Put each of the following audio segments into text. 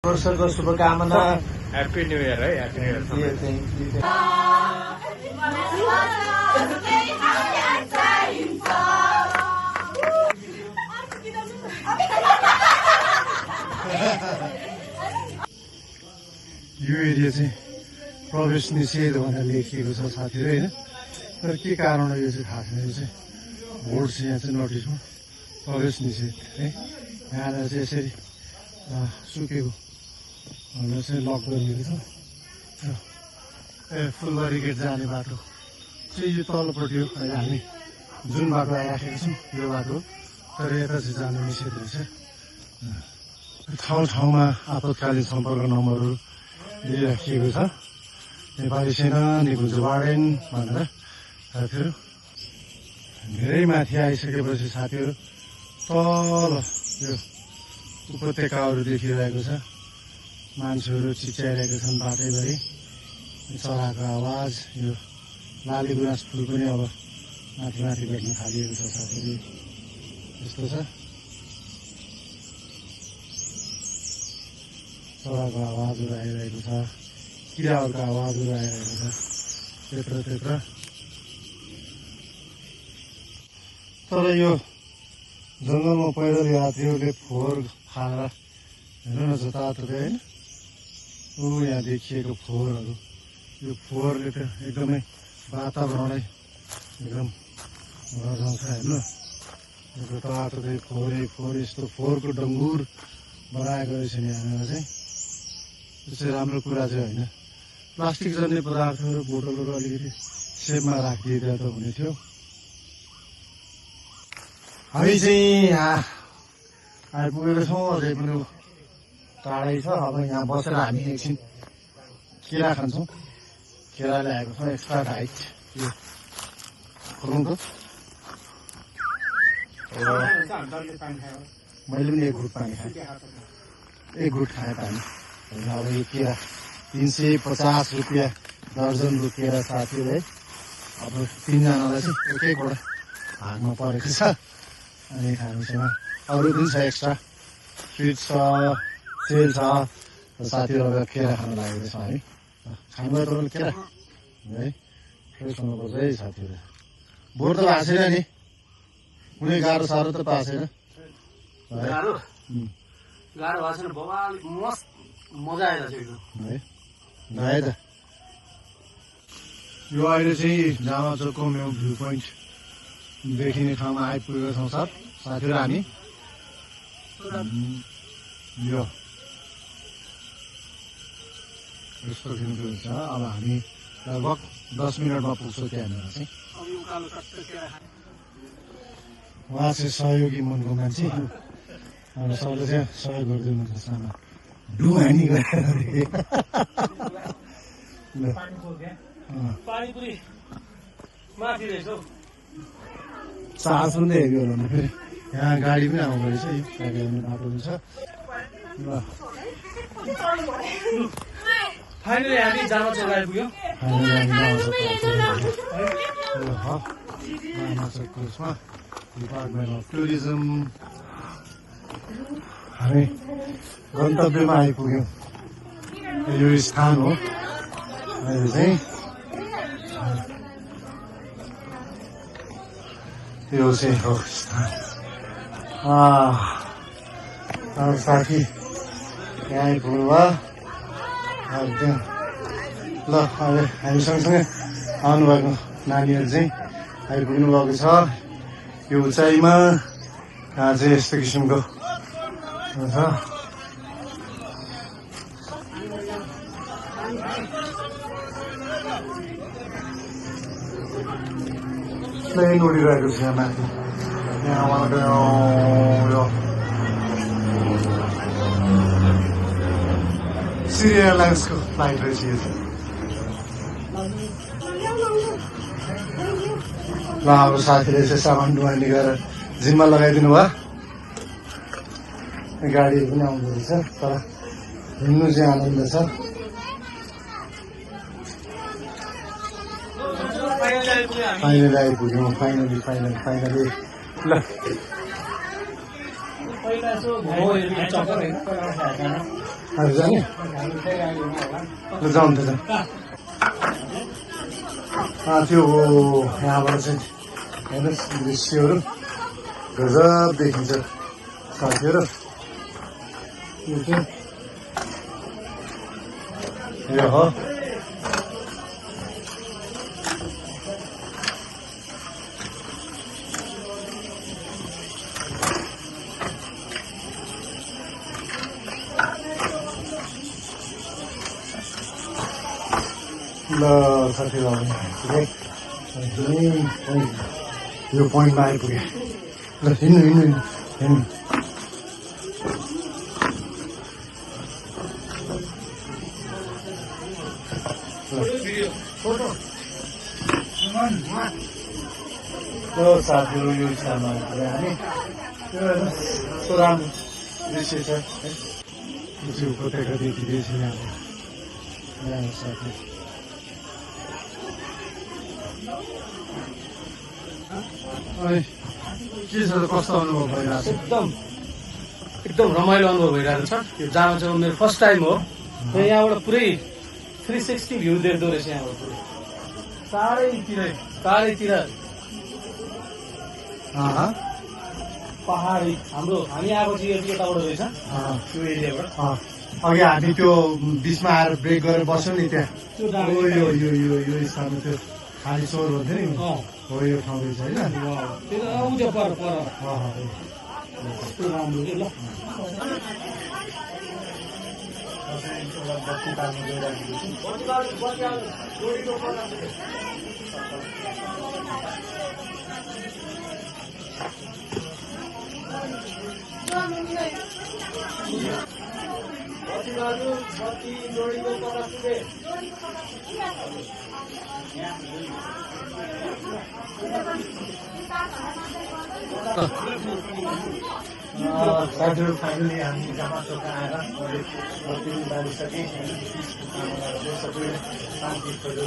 वर्षको शुभकामना। Happy new year है। Happy new year. यो एरिया चाहिँ प्रवेश निषेध भनेर लेखिएको छ साथीहरू होइन, तर के कारण हो यो चाहिँ थाहा छैन। यो चाहिँ बोर्ड चाहिँ यहाँ चाहिँ नोटिसमा प्रवेश निषेध है, यहाँनिर चाहिँ यसरी सुकेको भनेर चाहिँ लक गरिएको छ। फुलबारी गेट जाने बाटो चाहिँ यो तल्लोपट्टि हो, अहिले हामी जुन बाटो आइराखेको छौँ यो बाटो, तर यता चाहिँ जानु निषेध रहेछ। ठाउँ ठाउँमा आपतकालीन सम्पर्क नम्बरहरू दिइराखिएको छ। नेपाली सेना निकुञ्ज वार्डेन भनेर साथीहरू धेरै माथि आइसकेपछि साथीहरू तल यो उपत्यकाहरू देखिरहेको छ। मान्छेहरू चिच्याइरहेका छन् बाटैभरि, चराको आवाज, यो लाली गुराँस फुल पनि अब माथि माथि भेट्न थालिएको छ साथीहरू। यस्तो छ, चराको आवाजहरू आइरहेको छ, किराहरूको आवाजहरू आइरहेको छ त्यत्र त्यत्र। तर यो जङ्गलमा पैदल यात्रीहरूले फोहोर खाएर हेर्नु न जताततै होइन, ऊ यहाँ देखिएको फोहोरहरू, यो फोहोरले त एकदमै वातावरणै एकदम रजाउँछ हेर्नु। यो जताततै फोहोरै फोहोर, यस्तो फोहोरको डङ्गुर बनाएको रहेछ नि यहाँनिर चाहिँ। त्यो चाहिँ राम्रो कुरा चाहिँ होइन। प्लास्टिक जन्य पदार्थहरू बोतलहरू अलिकति सेपमा राखिदिँदा त हुने थियो। हामी चाहिँ यहाँ आइपुगेको छौँ, अझै पनि टाढै छ। अब यहाँ बसेर हामी एकछिन केरा खान्छौँ। केरा ल्याएको छौँ एक्स्ट्रा डाइट। यो खोलौँ त, मैले पनि एक घुट पानी खाएँ, एक घुट खाएँ पानी। अब यो केरा 350 रुपियाँ दर्जन केरा साथीहरू है। अब तिनजनालाई चाहिँ एक एकवटा भागमा परेको छ। अनि हामीसँग अरू पनि छ, एक्स्ट्रा स्विट छ, सेल छ। साथीहरू अब केरा खान लागेको छ है। खानुभयो तपाईँले केरा है? फ्रेस हुनुपर्छ है साथीहरू। बोर त भएको छैन नि, कुनै गाह्रो साह्रो त पाएको छैन। गाह्रो भएको छैन, बवाल मस्त मजा आइरहेको छ है। है त यो अहिले चाहिँ जामा चोकको मेरो भ्यू पोइन्ट देखिने ठाउँमा आइपुगेका छौँ साथीहरू हामी। यो यस्तो किसिमको हुन्छ। अब हामी लगभग 10 मिनटमा पुग्छौँ त्यहाँनिर चाहिँ। उहाँ चाहिँ सहयोगी मनको मान्छे, अब सबले चाहिँ सहयोग गरिदिनु हुन्छ। सामा डुहानी गरेर चार्ज पनि हेभी होला भने फेरि यहाँ गाडी पनि आउँदो रहेछ। यो गाडी आउने बाटो पनि छ। ल फाइनली हामी जामा चोक आइपुग्यो। डिपार्टमेन्ट अफ टुरिज्म हामी गन्तव्यमा आइपुग्यौँ। यो स्थान हो अहिले चाहिँ, यो चाहिँ हो स्थान। साथी यहाँ आइपुग्नु भयो एकदम। ल अहिले हामी सँगसँगै आउनुभएको नानीहरू चाहिँ आइपुग्नु भएको छ यो उचाइमा। यहाँ चाहिँ यस्तो किसिमको छ। प्लेन उडिरहेको छ यहाँ माथि। यहाँबाट यो सिरिया एयरलाइन्सको फ्लाइट रहेछ यो चाहिँ। ल अब साथीले चाहिँ सामान डुहानी गरेर जिम्मा लगाइदिनु भयो। गाडीहरू पनि आउँदो रहेछ, तर हिँड्नु चाहिँ आनन्द छ। फाइनली आइपुग्यौँ। फाइनली ल पहिला यसो हामी जाने ल जाउँ त जाउँ त्यो यहाँबाट चाहिँ हेर्नुहोस् दृश्यहरू गजब देखिन्छ साथीहरू यो चाहिँ यो हो ल साथीहरू यो पोइन्टमा आइपुग्यो ल हिँड्नु हिँड्नु हिँड्नु साथीहरू यो स्थानमा आइपुग्यो हामी यस्तो राम्रो दृश्य छ है यो उपत्यका देखिँदैछ यहाँ साथी के छ त कस्तो अनुभव भइरहेको छ एकदम रमाइलो अनुभव भइरहेको छ यो जानु चाहिँ मेरो फर्स्ट टाइम हो र यहाँबाट पुरै 360 भ्यू देख्दो रहेछ यहाँबाट पुरै चारैतिर पहाडी हामी आएको चाहिँ यताबाट रहेछ त्यो एरियाबाट अघि हामी त्यो बिचमा आएर ब्रेक गरेर बस्यौँ नि त्यहाँ यो स्थानमा त्यो खाली चोर हुन्थ्यो नि हो यो ठाउँ रहेछ होइन राम्रो ल साथीहरू फाइनली हामी जहाँ चौका आएर बत्ती बालिसकेँ सबै शान्ति खोज्यो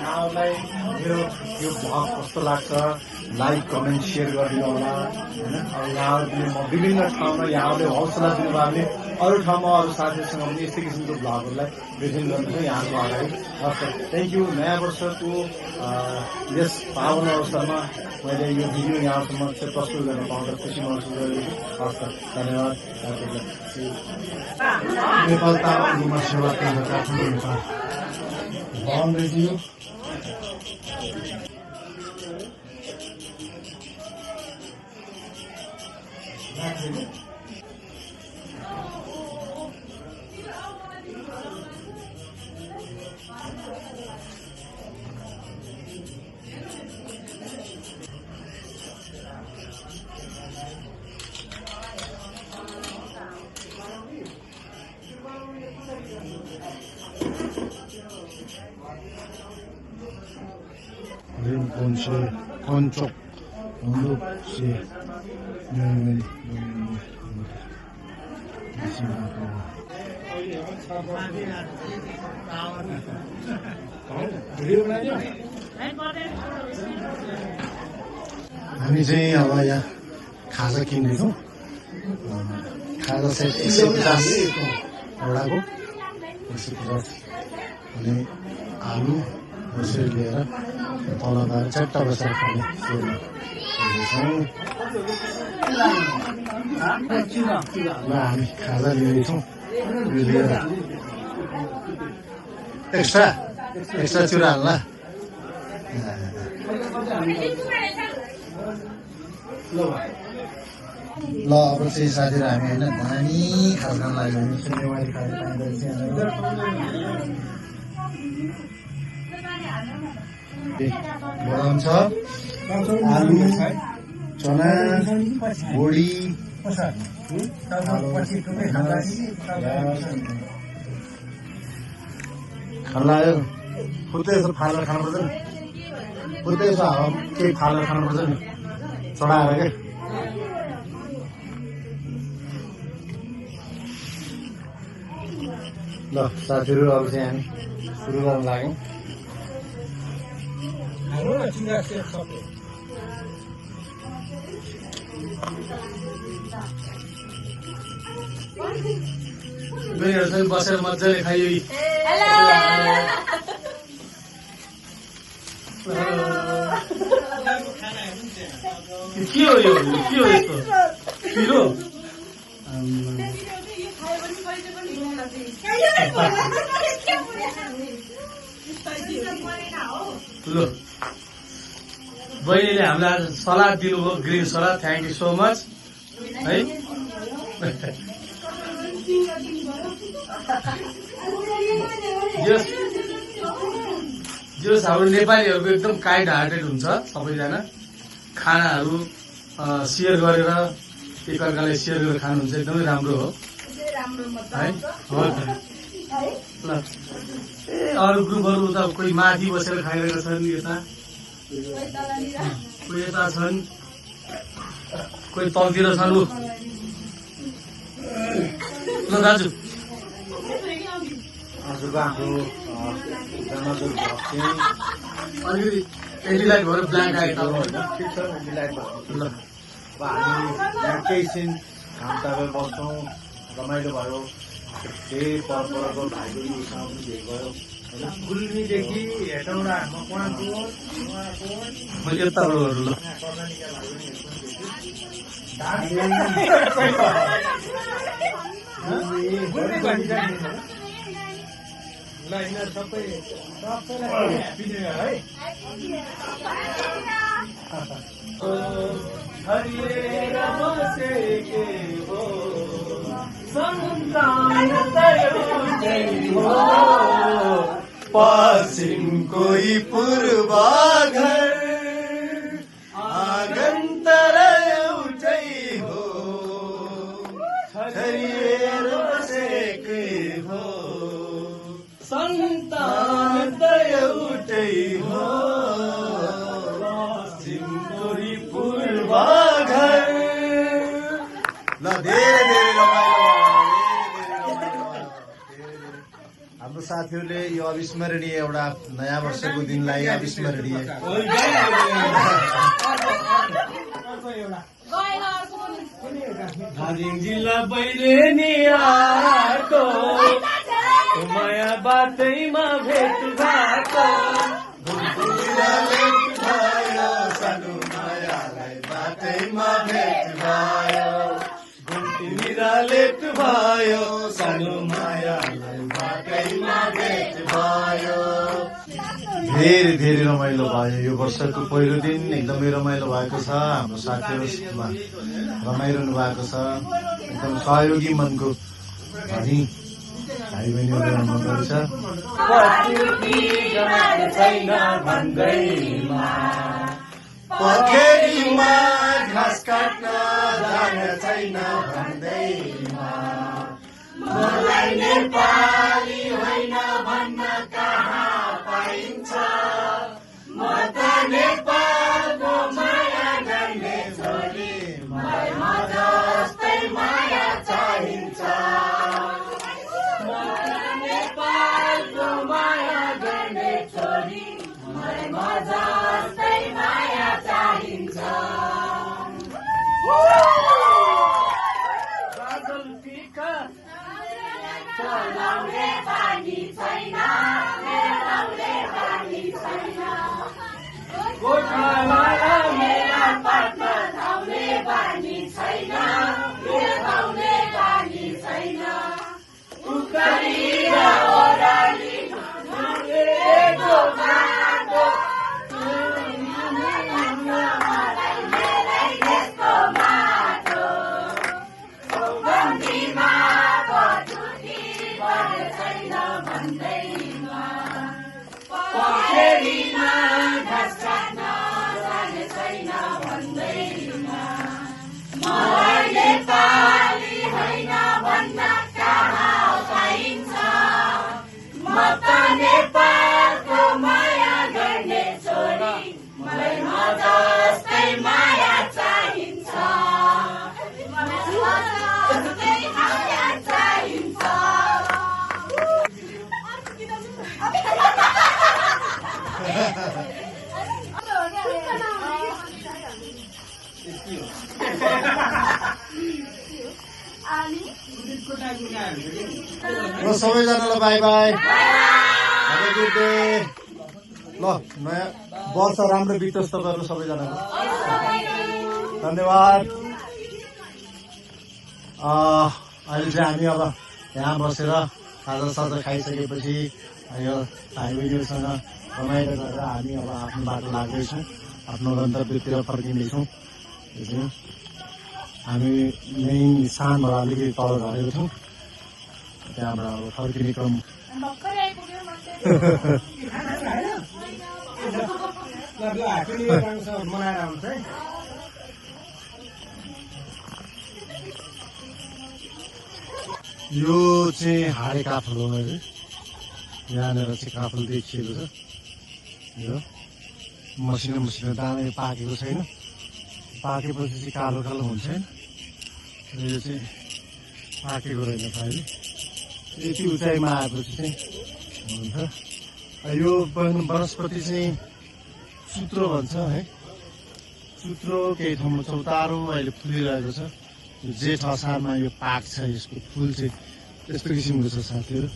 यहाँहरूलाई मेरो यो भ्लग कस्तो लाग्छ लाइक कमेन्ट सेयर गरिदिनु होला होइन अब यहाँहरूले म विभिन्न ठाउँमा यहाँहरूले हौसला दिनुभयो भने अरू ठाउँमा अरू साथीहरूसँग पनि यस्तै किसिमको भ्लगहरूलाई प्रेजेन्ट गर्नुहुन्छ यहाँको अगाडि हस् थ्याङ्क यू नयाँ वर्षको यस पावन अवसरमा मैले यो भिडियो यहाँसम्म चाहिँ प्रस्तुत गर्न पाउँदा खुसी महसुस गरेको हस् धन्यवाद नेपाल तामाङ गुम्बा सेवा केन्द्र काठमाडौँ नेपाल भवन रेडियो 건쪽 언덕시 हामी चाहिँ अब यहाँ खाजा किन्दैछौँ खाजा सेट 150 एउटाको 150 अनि आलु यसरी लिएर तल गएर चट्टा बसेर खाने ल हामी खाजा लिँदैछौँ लिएर एक्स्ट्रा चुरा हाल्ला ल अब चाहिँ साथीहरू हामी होइन दामी खाजा लाग्यो भने नेवारी खाजा पाइँदैछ बदाम छ आलु चना बोडी खान लाग्यो फुर्दै यसो फालेर खानुपर्छ नि फुर्दै यसो हावा केही फालेर खानुपर्छ नि चढाएर के ल साथीहरू अब चाहिँ हामी सुरु गर्न लाग्यौँ बहिनीहरूसँग बसेर मजाले खाइयो के हो यो के हो यस्तो पिरो ल बहिनीले हामीलाई आज सलाद दिनुभयो green salad thank you so much है जस हाम्रो नेपालीहरूको एकदम काइन्ड हार्टेड हुन्छ सबैजना खानाहरू सेयर गरेर एकअर्कालाई सेयर गरेर खानुहुन्छ एकदमै राम्रो हो है हो त ल ए अरू ग्रुपहरू त कोही माथि बसेर खाइरहेका छन् यता कोही यता छन् कोही तलतिर छन् ल दाजु हजुरको हाम्रो जन्मदिन भयो चाहिँ अलिकति एन्टिलाइट भएर ब्ल्याङ्क आएको ठिक छ मिलाइ भयो ल अब हामी यहाँ केही छिन हामी तपाईँ बस्छौँ रमाइलो भयो त्यही परम्पराको भाइको उसँग पनि भेट भयो होइन गुल्मीदेखि हेटौँडा मकवानपुर मैले यताबाट गरौँ ल ल यिनीहरू सबैलाई ह्याप्पी न्यु इयर है हरिएर बसेके हो सन्तान तरुणै हो पश्चिम कोही पूर्वाघर आँगन तर एउटै हो छरिएर बसेकै हो सन्तान त एउटै हो पश्चिम कोही पूर्वाघर ल धेरै धेरै रमाइलो हाम्रो साथीहरूले यो अविस्मरणीय एउटा नयाँ वर्षको दिनलाई अविस्मरणीय धादिङ जिल्ला बैलेनियाको माया बाटैमा भेट भएको भयो सानो मायालाई बाटैमा भेट भयो घुम्तीमा लेट भयो सानो मायालाई बाटैमा भेट भयो धेरै धेरै रमाइलो भयो यो वर्षको पहिलो दिन एकदमै रमाइलो भएको छ हाम्रो साथीहरूमा रमाइरहनु भएको छ एकदम सहयोगी मनको भनी भाइ बहिनीहरू मनपर्छ छैन भन्दैमा पखेरीमा घाँस काट्न जान छैन भन्दैमा मलाई नेपाली होइन भन्न कहाँ पाइन्छ म त नेपालको माया गर्ने छोरी मलाई म जस्तै माया चाहिन्छ म त नेपालको माया गर्ने छोरी मलाई म जस्तै माया चाहिन्छ बादल टिका चलाउने पानी छैन मेलाउने पानी छैन गोठाला मेला पात्र धाउने पानी छैन मेलाउने पानी छैन उत्तरी र ओराली ढुँडेको बाटो मलाई मेरै देशको माटो गन्धीमा छैन भन्दैमा पखेरीमा घाँस काट्न जाने छैन भन्दैमा मलाई नेपाली होइन भन्न कहाँ पाइन्छ म त नेपालको माया गर्ने छोरी मलाई म जस्तै माया चाहिन्छ मलाई म जस्तै माया चाहिन्छ अनि ल सबैजनालाई by by Have a good day. ल नयाँ वर्ष राम्रो बितोस् तपाईँहरू सबैजनाको धन्यवाद अहिले चाहिँ हामी अब यहाँ बसेर खाजासाजा खाइसकेपछि यो भाइ बहिनीहरूसँग रमाइलो गरेर हामी अब आफ्नो बाटो लाग्दैछौँ आफ्नो गन्तव्यतिर फर्किँदैछौँ हामी मेन स्थानबाट अलिकति तल झरेको छौँ त्यहाँबाट अब फर्किने क्रम भर्खरै आइपुग्यो मान्छे मनाएर आउँछ है यो चाहिँ हाडे काफल हो मैले यहाँनिर चाहिँ काफल देखिएको छ यो मसिनो मसिनो दाना पाकेको छैन पाकेपछि चाहिँ कालो कालो हुन्छ होइन यो चाहिँ पाकेको रहेछ अहिले यति उचाइमा आएपछि चाहिँ हुन्छ यो वनस्पति चाहिँ सुत्रो भन्छ है सुत्रो केही ठाउँमा चौतारो अहिले फुलिरहेको छ जेठ असारमा यो पाक्छ यसको फुल चाहिँ यस्तो किसिमको छ साथीहरू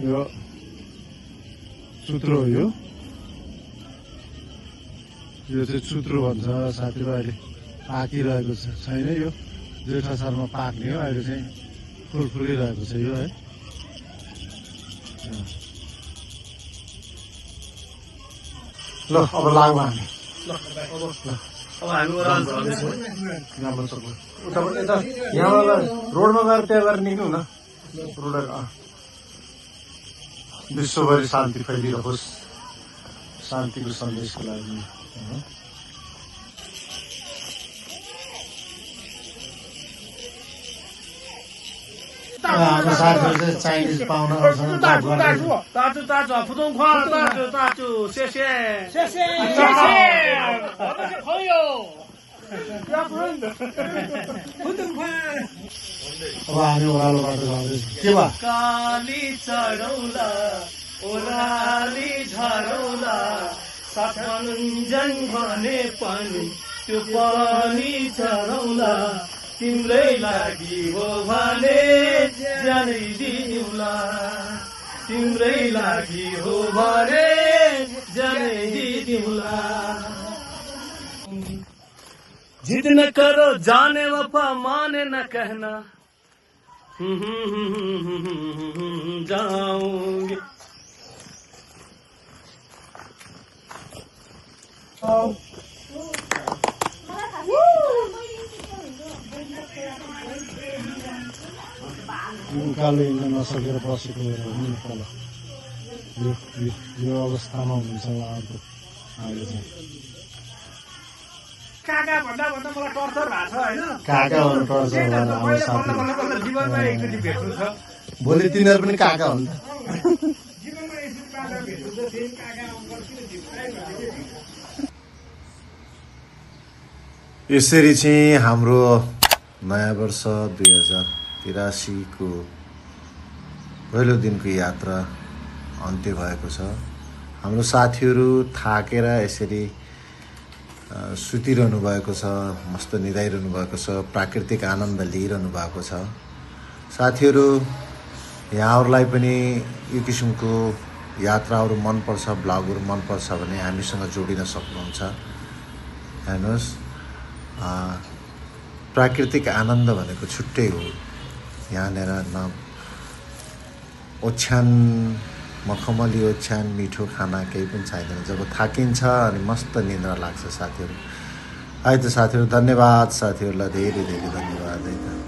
यो सुत्रो हो यो चाहिँ सुत्रो भन्छ साथीहरू अहिले पाकिरहेको छैन यो जेठ असारमा पाक्ने हो अहिले चाहिँ फुल फुलिरहेको छ यो है ल अब लागौँ हामी अब हामी ओह्रालो झर्दैछौँ यहाँबाट उताबाट यता यहाँबाट रोडमा गएर त्यहाँ गएर निक्लौँ न रोड विश्वभरि शान्ति फैलिरहोस् शान्तिको सन्देशको लागि हाम्रो साथीहरू चाहिँ चाइनिज पाहुनाहरूसँग गफ गर्दै 大猪大猪普通话大猪大猪谢谢谢谢我们是朋友不要不认得普通话 अब हामी ओह्रालो बाटो जाँदैछौँ के भयो काली चढौला ओह्राली झरौला साथमन्जन भने पनि त्यो पनि चढौला तिम्रै लागि हो भने जानै दिउँला तिम्रै लागि हो भने जानै दिउँला जिद न करो जाने वफा माने न कहना जाऊंगी उकालो हिँड्न नसकेर बसेको तल यो अवस्थामा हुनुहुन्छ उहाँहरूको अहिले चाहिँ काका भन्दा भन्दा मलाई टर्चर भएको छ होइन काका हुनु पर्छ हाम्रो पहिला जीवनमा एकचोटि भेट्नु छ भोलि तिनीहरू पनि काका हुन् जीवनमा एकचोटि काका भेट्नु छ फेरि काका अङ्कल किन भेट्नु यसरी चाहिँ हाम्रो नयाँ वर्ष 2083 को पहिलो दिनको यात्रा अन्त्य भएको छ हाम्रो साथीहरू थाकेर यसरी सुतिरहनु भएको छ मस्त निदाइरहनु भएको छ प्राकृतिक आनन्द लिइरहनु भएको छ साथीहरू यहाँहरूलाई पनि यो किसिमको यात्राहरू मनपर्छ ब्लगहरू मनपर्छ भने हामीसँग जोडिन सक्नुहुन्छ हेर्नुहोस् प्राकृतिक आनन्द भनेको छुट्टै हो यहाँनिर न ओछ्यान मखमली ओछ्यान मिठो खाना केही पनि छैन जब थाकिन्छ अनि मस्त निद्रा लाग्छ साथीहरू है त साथीहरू धन्यवाद साथीहरूलाई धेरै धेरै धन्यवाद है त